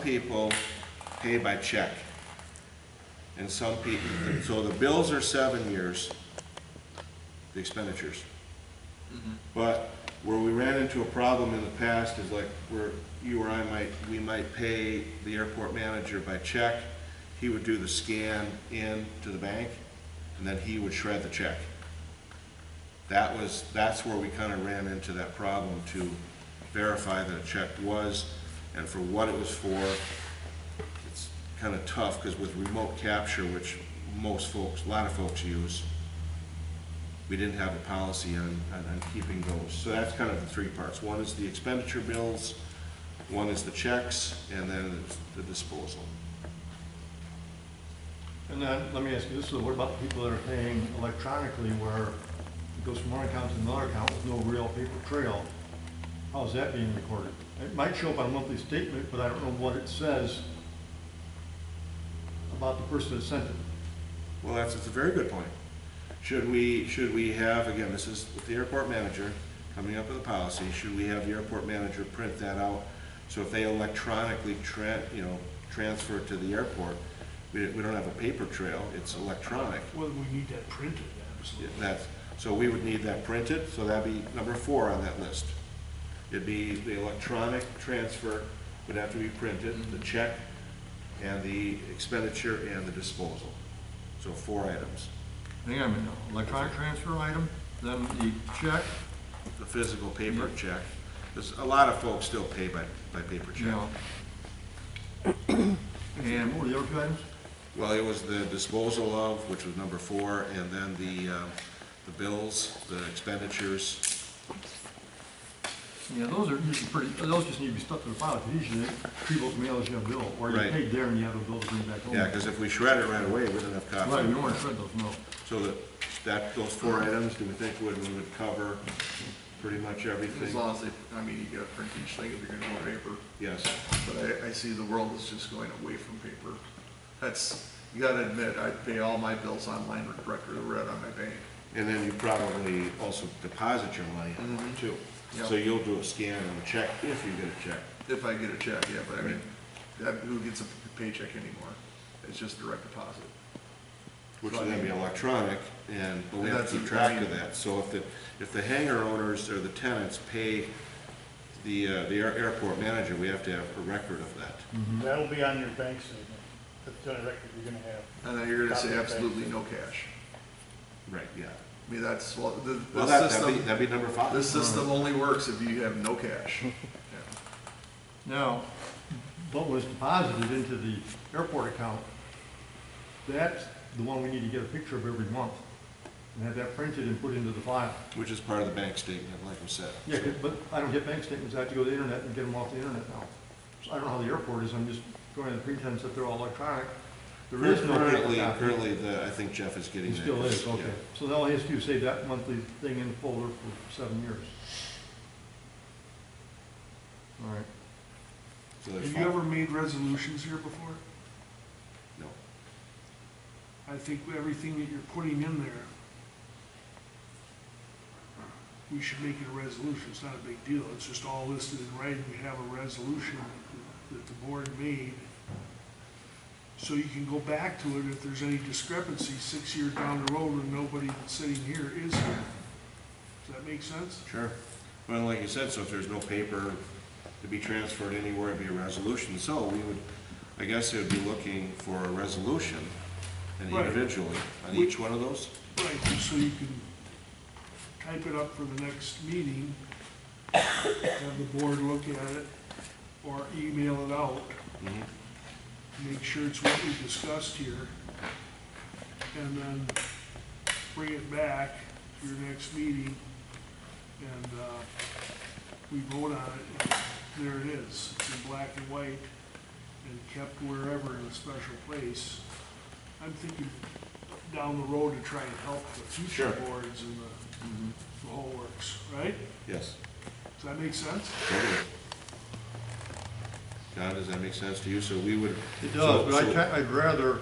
people pay by check. And some people, so the bills are 7 years, the expenditures. But where we ran into a problem in the past is like where you or we might pay the airport manager by check. He would do the scan in to the bank, and then he would shred the check. That's where we kind of ran into that problem to verify that a check was, and for what it was for. It's kind of tough because with remote capture, which a lot of folks use, we didn't have a policy on keeping those. So that's kind of the three parts. One is the expenditure bills, one is the checks, and then it's the disposal. And then, let me ask you this, so what about the people that are paying electronically where it goes from one account to another account with no real paper trail? How is that being recorded? It might show up on a monthly statement, but I don't know what it says about the person that sent it. Well, that's a very good point. Should we have, again, this is with the airport manager coming up with a policy, should we have the airport manager print that out? So if they electronically transfer it to the airport, we don't have a paper trail, it's electronic. Well, we need that printed, absolutely. So we would need that printed, so that'd be number 4 on that list. It'd be the electronic transfer would have to be printed, the check, and the expenditure and the disposal. So 4 items. Hang on a minute, electronic transfer item, then the check. The physical paper check. Because a lot of folks still pay by paper check. Yeah. And what were the other 2 items? Well, it was the disposal of, which was number 4, and then the bills, the expenditures. Yeah, those are usually those just need to be stuck to the file, because usually people's mail is your bill, or you paid there and you have the bill to bring back home. Yeah, because if we shred it right away, we don't have copies. Right, we don't want to shred those, no. So those 4 items, do we think would cover pretty much everything? As long as you gotta print each thing if you're gonna go paper. Yes. But I see the world is just going away from paper. You gotta admit, I pay all my bills online with record of read on my bank. And then you probably also deposit your money too. Yep. So you'll do a scan and a check if you get a check. If I get a check, yeah, but I mean, who gets a paycheck anymore? It's just direct deposit. Which will then be electronic, but we have to keep track of that. So if the hangar owners or the tenants pay the airport manager, we have to have a record of that. That'll be on your bank statement. That's the only record you're gonna have. And then you're gonna say absolutely no cash. Right, yeah. I mean, that's, that'd be number 5. This system only works if you have no cash. Yeah. Now, what was deposited into the airport account, that's the one we need to get a picture of every month and have that printed and put into the file. Which is part of the bank statement, like we said. Yeah, but I don't get bank statements. I have to go to the internet and get them off the internet now. So I don't know how the airport is. I'm just going on the pretense that they're all electronic. There is no currently, I think Jeff is getting that. that. Still is, okay. Yeah. So they'll ask you to save that monthly thing in the folder for 7 years. All right. So Have you ever made resolutions here before? No. I think everything that you're putting in there, we should make it a resolution. It's not a big deal. It's just all listed in writing. We have a resolution that the board made. So you can go back to it if there's any discrepancy 6 years down the road when nobody that's sitting here is here. Does that make sense? Sure. Well, like you said, so if there's no paper to be transferred anywhere, it'd be a resolution. So we would, I guess it would be looking for a resolution and Right. individually on each one of those. Right, so you can type it up for the next meeting, have the board look at it, or email it out. Make sure it's what we discussed here, and then bring it back to your next meeting, and we vote on it, and there it is. It's in black and white, and kept wherever in a special place. I'm thinking down the road to try and help the future boards and the whole works, right? Yes. Does that make sense? Totally. John, does that make sense to you? So we would. It does, but I'd rather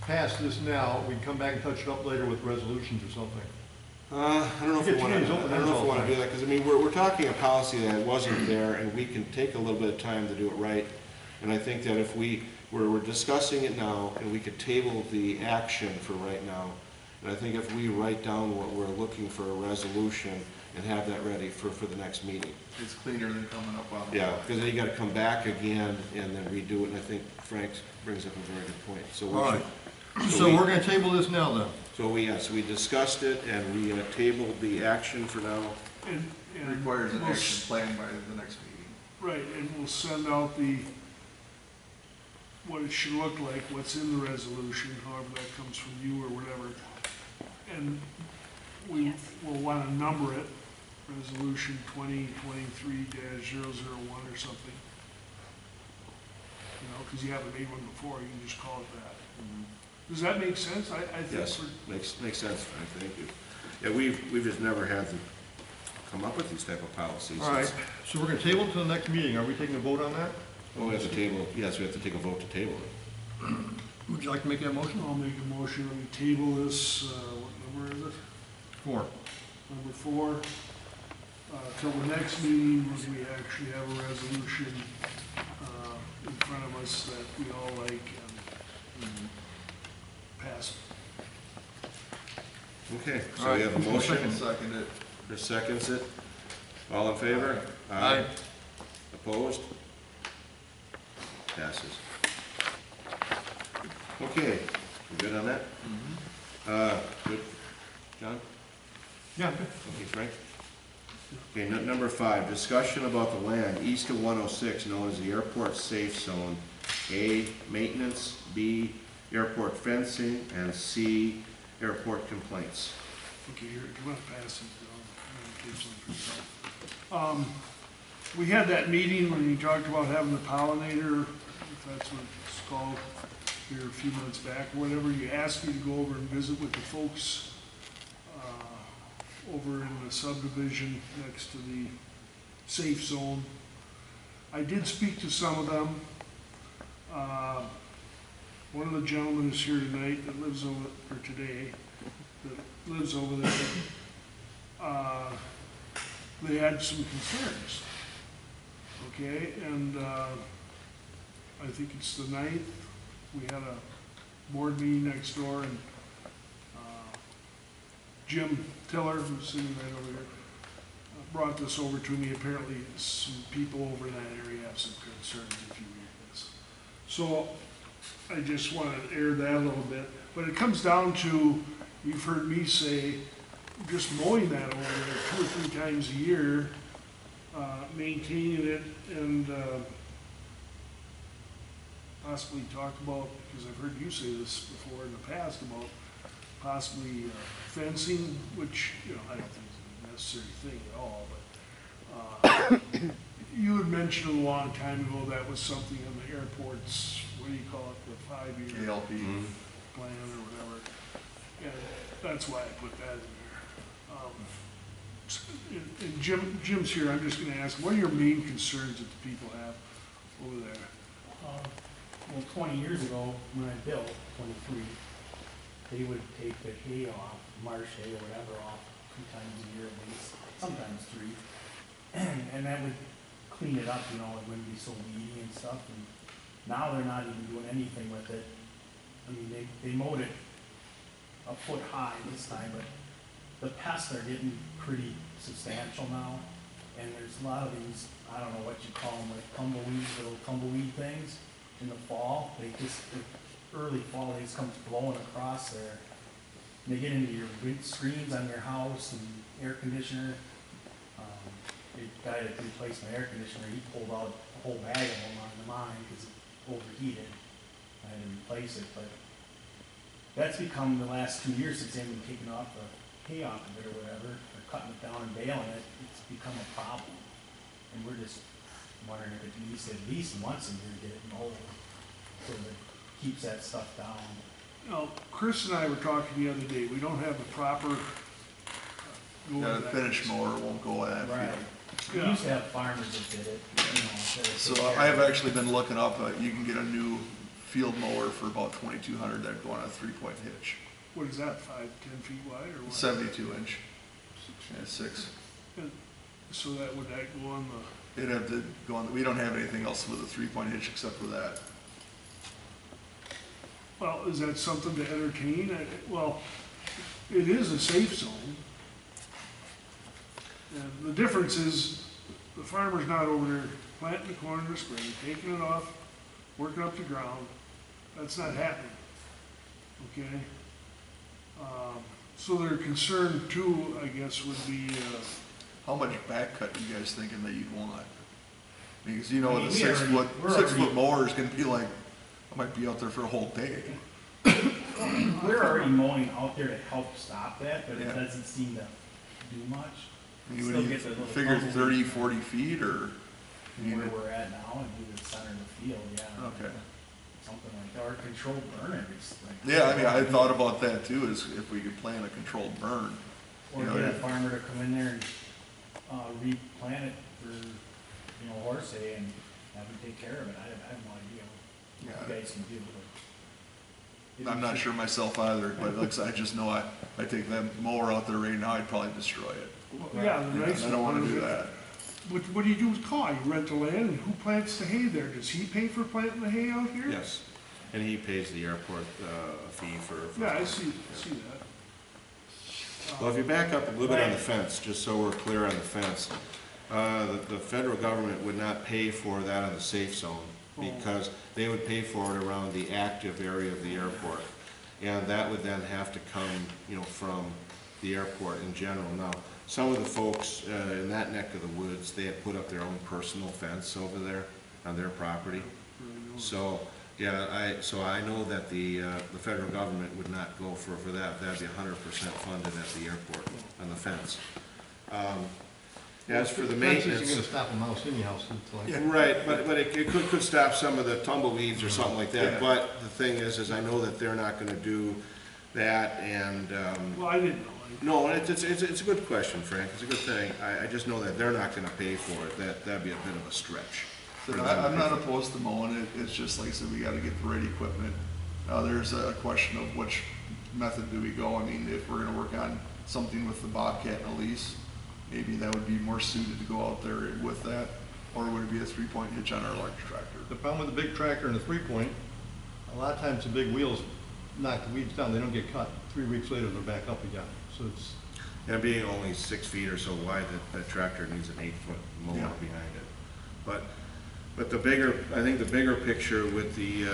pass this now. We can come back and touch it up later with resolutions or something. I don't know if we want to, I don't know if we want to do that, because I mean, we're talking a policy that wasn't there, and we can take a little bit of time to do it right. And I think that if we're discussing it now, and we could table the action for right now. And I think if we write down what we're looking for a resolution and have that ready for the next meeting. It's cleaner than coming up on. Yeah, because then you gotta come back again and then redo it, and I think Frank brings up a very good point. So we All should- right, so we're gonna table this now then. So we discussed it, and we tabled the action for now. And Requires an we'll action plan by the next meeting. Right, and we'll send out what it should look like, what's in the resolution, however that comes from you or whatever. And we will want to number it, resolution 2023-001 or something. You know, because you haven't made one before, you can just call it that. Does that make sense? I think. Yes, makes sense, Frank, thank you. Yeah, we've just never had to come up with these type of policies. All right, so we're gonna table it to the next meeting. Are we taking a vote on that? Well, we have to table, yes, we have to take a vote to table it. Would you like to make that motion? I'll make a motion that we table this, what number is it? 4. Number 4, till the next meeting, when we actually have a resolution in front of us that we all like and pass it. Okay, All so we right, have a who's motion. second? Second it. Chris seconds it. All in favor? Aye. Opposed? Passes. Okay, we good on that? Good. John? Yeah. Okay, Frank? Okay, number 5, discussion about the land east of 106 known as the airport safe zone. A, maintenance, B, airport fencing, and C, airport complaints. Okay, here, do you want to pass these down? I'm gonna take some for yourself. We had that meeting when you talked about having the pollinator, if that's what it's called, here a few months back, or whatever. You asked me to go over and visit with the folks over in the subdivision next to the safe zone. I did speak to some of them. One of the gentlemen is here tonight that lives over, or today, that lives over there. They had some concerns, okay, and I think it's the 9th, we had a board meeting next door, and Jim Tiller, who's sitting right over here, brought this over to me. Apparently some people over in that area have some concerns if you read this. So I just want to air that a little bit, but it comes down to, you've heard me say, just mowing that over there 2 or 3 times a year, maintaining it, and possibly talk about, because I've heard you say this before in the past, about possibly fencing, which, you know, I don't think is a necessary thing at all, but you had mentioned a long time ago that was something in the airport's, what do you call it, the 5-year ALP. plan or whatever, and that's why I put that in there. And Jim's here, I'm just gonna ask, what are your main concerns that the people have over there? Well, 20 years ago, when I built, 23, they would take the hay off, marsh hay or whatever off 2 times a year at least, sometimes 3. And that would clean it up, you know, it wouldn't be so weedy and stuff. And now they're not even doing anything with it. I mean, they mowed it a foot high this time, but the pests are getting pretty substantial now. And there's a lot of these, I don't know what you call them, like tumbleweeds, little tumbleweed things in the fall. The early fall, they just come blowing across there. And they get into your screens on your house and air conditioner. The guy that replaced my air conditioner, he pulled out a whole bag of them on mine because it overheated. I had to replace it, but that's become the last 2 years since they've been taking off the hay off of it or whatever, or cutting it down and baling it. It's become a problem, and we're just wondering if it needs to at least once a year get it mowed so that it keeps that stuff down. Now, Chris and I were talking the other day, we don't have a proper. Got a finish mower, won't go at. Right. We Yeah. used to have farmers that did it, you know. that would So take care I have of it. actually been looking up, you can get a new field mower for about 2,200 that'd go on a 3-point hitch, What is that, 5, 10 feet wide or what? 72 inch. Yeah, 6. And so would that go on the, It'd have to go on, we don't have anything else with a 3-point hitch except for that. well, is that something to entertain? Well, it is a safe zone. And the difference is, the farmer's not over there planting the corn in the spring, taking it off, working up the ground. That's not happening, okay? So their concern too, I guess, would be, How much back cut you guys thinking that you'd want? Because you know, I mean, the we 6 already- foot, we're 6 already- foot mower is gonna be like, I might be out there for a whole day. We're already mowing out there to help stop that, but it Yeah. doesn't seem to do much. You Still would get the little figure tumbleweed 30, 40 feet or? From where we're at now and do the center of the field, yeah. Okay. Something like that, or controlled burn every spring. Yeah, I mean, I thought about that too, is if we could plan a controlled burn. Or you know, get a yeah. farmer to come in there and, replant it for, you know, horse hay and have him take care of it. I have no idea what you Yeah. guys can do, but. I'm not sure myself either, but it looks, I just know I take that mower out there right now, I'd probably destroy it. yeah, the Yeah, nice. I don't wanna part do of it- that. What do you do with Comm? You rent the land, and who plants the hay there? Does he pay for planting the hay out here? Yes, and he pays the airport a fee for. Yeah, I see that. Well, if you back up a little bit on the fence, just so we're clear on the fence, the federal government would not pay for that on the safe zone, because they would pay for it around the active area of the airport. And that would then have to come, you know, from the airport in general. Now, some of the folks in that neck of the woods, they had put up their own personal fence over there on their property. So, yeah, I know that the federal government would not go for that. That'd be 100% funded at the airport on the fence. As for the Fence isn't maintenance. gonna stop a mouse anyhow, so it's like. Yeah. Right, but it could stop some of the tumbleweeds or something like Yeah. that. But the thing is I know that they're not gonna do that, and, Well, I didn't know. no, it's a good question, Frank, it's a good thing. I just know that they're not gonna pay for it. That'd be a bit of a stretch. So I'm not opposed to mowing it, it's just like I said, we gotta get the right equipment. There's a question of which method do we go, I mean, if we're gonna work on something with the Bobcat and a lease, maybe that would be more suited to go out there with that, or would it be a 3-point hitch on our large tractor? The problem with the big tractor and the 3-point, a lot of times the big wheels knock the weeds down, they don't get cut. 3 weeks later, they're back up again, so it's. And being only 6 feet or so wide, that tractor needs an 8-foot mower Yeah. behind it. But the bigger, I think the bigger picture with the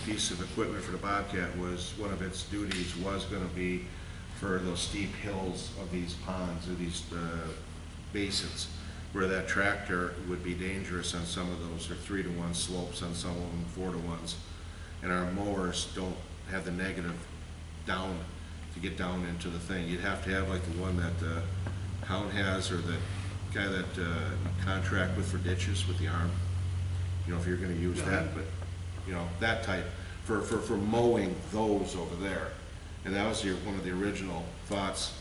piece of equipment for the Bobcat was, one of its duties was gonna be for those steep hills of these ponds, or these basins, where that tractor would be dangerous on some of those, or 3-to-1 slopes on some of them, 4-to-1s. And our mowers don't have the negative down, to get down into the thing. You'd have to have like the one that Hound has, or the guy that you contract with for ditches with the arm. You know, if you're gonna use that, but, you know, that type, for mowing those over there. And that was one of the original thoughts,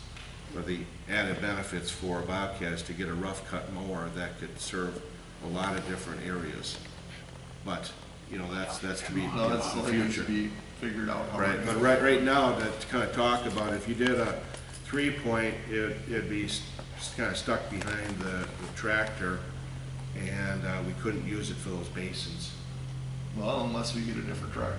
or the added benefits for a Bobcat, is to get a rough cut mower that could serve a lot of different areas. But, you know, that's to be No, that's in the something needs future. to be figured out. how Right, we're but gonna- right now, to kind of talk about, if you did a 3-point, it'd be kind of stuck behind the tractor, and we couldn't use it for those basins. Well, unless we get a different tractor.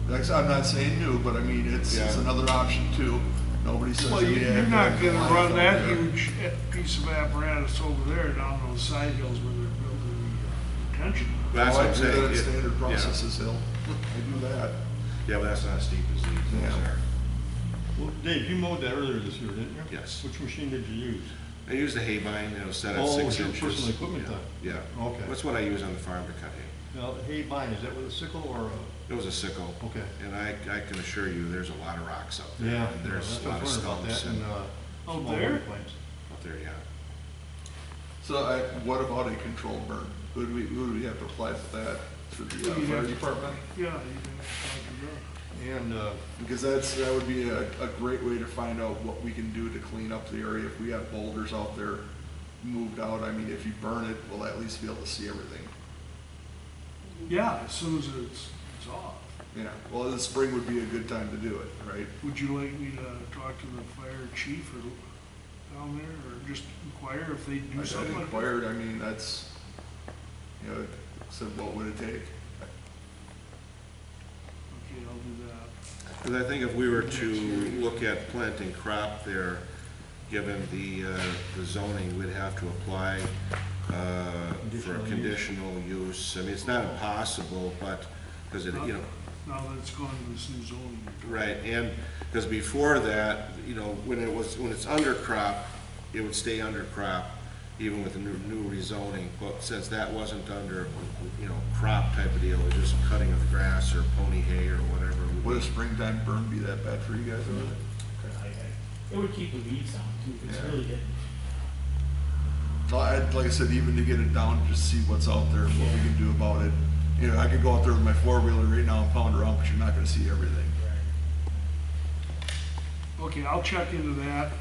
Like I said, I'm not saying new, but I mean, it's Yeah. another option too. Nobody says. Well, that we you're have to not have gonna lines run out that there. huge piece of apparatus over there down those side hills where they're building the retention. That's Oh, what I I'm do saying. that at yeah. standard processes, Hill. I do that. Yeah, but that's not as steep as these Yeah. are. Well, Dave, you mowed that earlier this year, didn't you? Yes. Which machine did you use? I used the hay bind, it was set at Oh, 6 your inches. personal equipment Yeah, time. Yeah. Okay. That's what I use on the farm to cut hay. Now, the hay bind, is that with a sickle or a? It was a sickle. Okay. And I can assure you, there's a lot of rocks out there. Yeah, And there's that's a what I lot of was wondering about stumps that, and and, Out small there? wood planks. out there, yeah. So what about a controlled burn? Who do we have to apply for that through the Well, you'd fire have to- department? Yeah, you have to talk to them. And, Because that would be a great way to find out what we can do to clean up the area. If we have boulders out there moved out, I mean, if you burn it, we'll at least be able to see everything. Yeah, as soon as it's off. Yeah, well, the spring would be a good time to do it, right? Would you like me to talk to the fire chief or down there, or just inquire if they do I something like that? inquired, I mean, that's, you know, said what would it take? Okay, I'll do that. Because I think if we were to look at planting crop there, given the zoning, we'd have to apply for a conditional use. I mean, it's not impossible, but, because it, you know, Now that it's gone to this new zoning. right, and, because before that, you know, when it's under crop, it would stay under crop, even with the new rezoning, but since that wasn't under, you know, crop type of deal, it was just cutting of grass or pony hay or whatever. it would Would a be. springtime burn be that bad for you guys over there? It would keep the weeds down too, it's Yeah. really good. No, like I said, even to get it down, just see what's out there, what we can do about it. You know, I could go out there with my four-wheeler right now and pound around, but you're not gonna see everything. Okay, I'll check into that.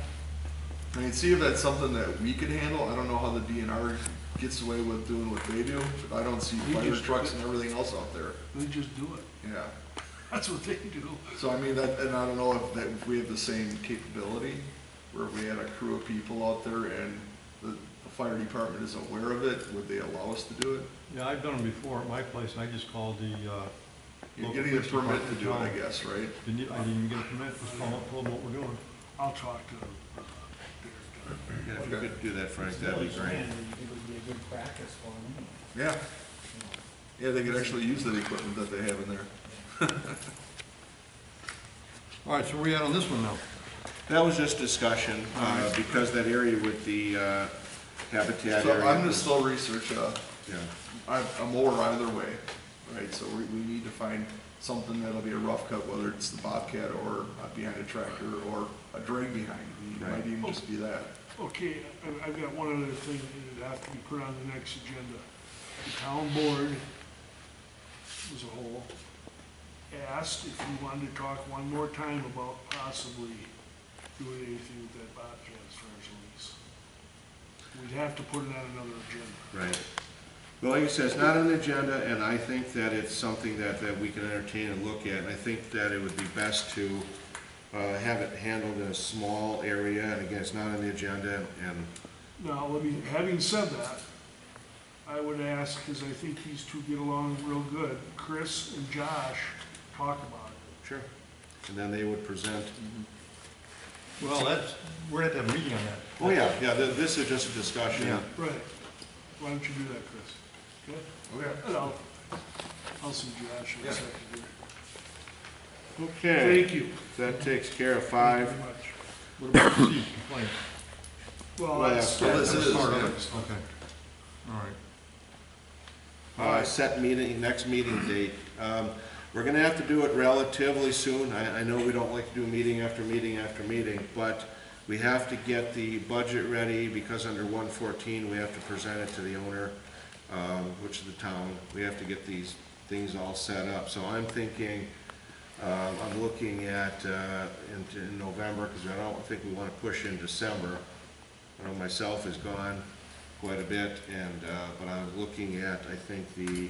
I mean, see if that's something that we could handle. I don't know how the DNR gets away with doing what they do, but I don't see We fire just- trucks and everything else out there. They just do it. Yeah. That's what they do. So I mean, that, and I don't know if we have the same capability, where if we had a crew of people out there and the fire department is aware of it, would they allow us to do it? Yeah, I've done them before at my place, and I just called the, You're local getting a police permit to department, do it, I guess, right? I didn't even get a permit, just told them what we're doing. I'll talk to Yeah, if you could do that, Frank, that'd be great. It would be a good practice for them. Yeah. Yeah, they could actually use that equipment that they have in there. All right, so where we at on this one now? That was just discussion, because that area with the habitat So area. I'm gonna still research, Yeah, I'm over either way, right? So we need to find something that'll be a rough cut, whether it's the Bobcat or behind a tractor or a drag behind. It might Right. even just be that. Okay, I've got one other thing that have to be put on the next agenda. The town board as a whole asked if we wanted to talk one more time about possibly doing anything with that Bobcat as far as lease. We'd have to put it on another agenda. right. Well, like I said, it's not on the agenda, and I think that it's something that we can entertain and look at. And I think that it would be best to have it handled in a small area, and again, it's not on the agenda, and, Now, having said that, I would ask, because I think these two get along real good, Chris and Josh talk about it. sure. And then they would present. Well, we're gonna have to have a meeting on that. Oh, yeah, this is just a discussion. Yeah. Right. Why don't you do that, Chris? Okay? Okay. And I'll see Josh in a Yeah. second here. Okay, Thank you. that takes care of Thank you 5. very much. What about the C, complaints? Well, Well, that's, So this is, Part of yeah. it, okay. All right. Set meeting, next meeting date. We're gonna have to do it relatively soon. I know we don't like to do meeting after meeting after meeting, but we have to get the budget ready, because under 114, we have to present it to the owner, which is the town. We have to get these things all set up. So I'm thinking, I'm looking at, in November, because I don't think we wanna push in December. I know myself is gone quite a bit, and, but I was looking at, I think, the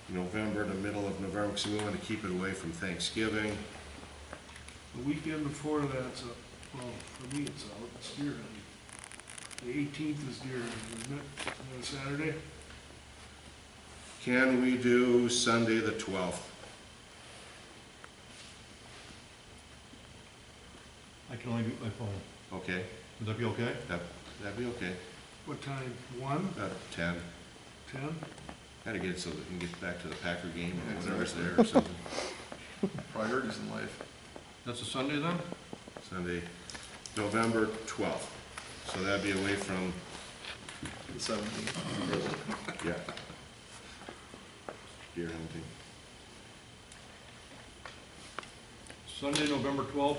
November, the middle of November, because we want to keep it away from Thanksgiving. the weekend before that's, well, for me it's out, it's deer hunting. The 18th is deer hunting, isn't it? Is that a Saturday? Can we do Sunday the 12th? I can only do it by phone. Okay, Would that be okay? that'd be okay. What time? 1? 10. 10? Gotta get it so that we can get back to the Packer game or whatever's there or something. Priorities in life. That's a Sunday then? Sunday, November 12th. So that'd be away from, The 17th. yeah. Deer hunting. Sunday, November 12th,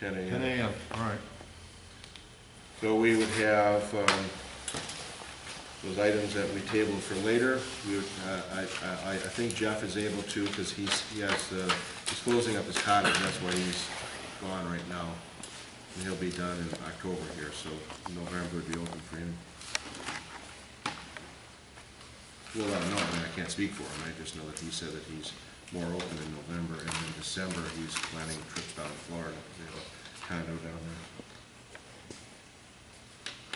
10 a.m. 10 a.m., all right. So we would have those items that we tabled for later. We would, I think Jeff is able to, because he's closing up his cottage, that's why he's gone right now. And he'll be done in October here, so November would be open for him. We'll let him know. I mean, I can't speak for him, I just know that he said that he's more open in November, and in December, he's planning trips down to Florida, because they have a condo down there.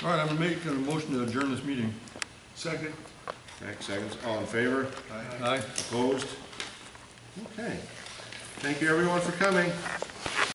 All right, I'm gonna make a motion to adjourn this meeting. Second. Max seconds, all in favor? Aye. Opposed? Okay. Thank you everyone for coming.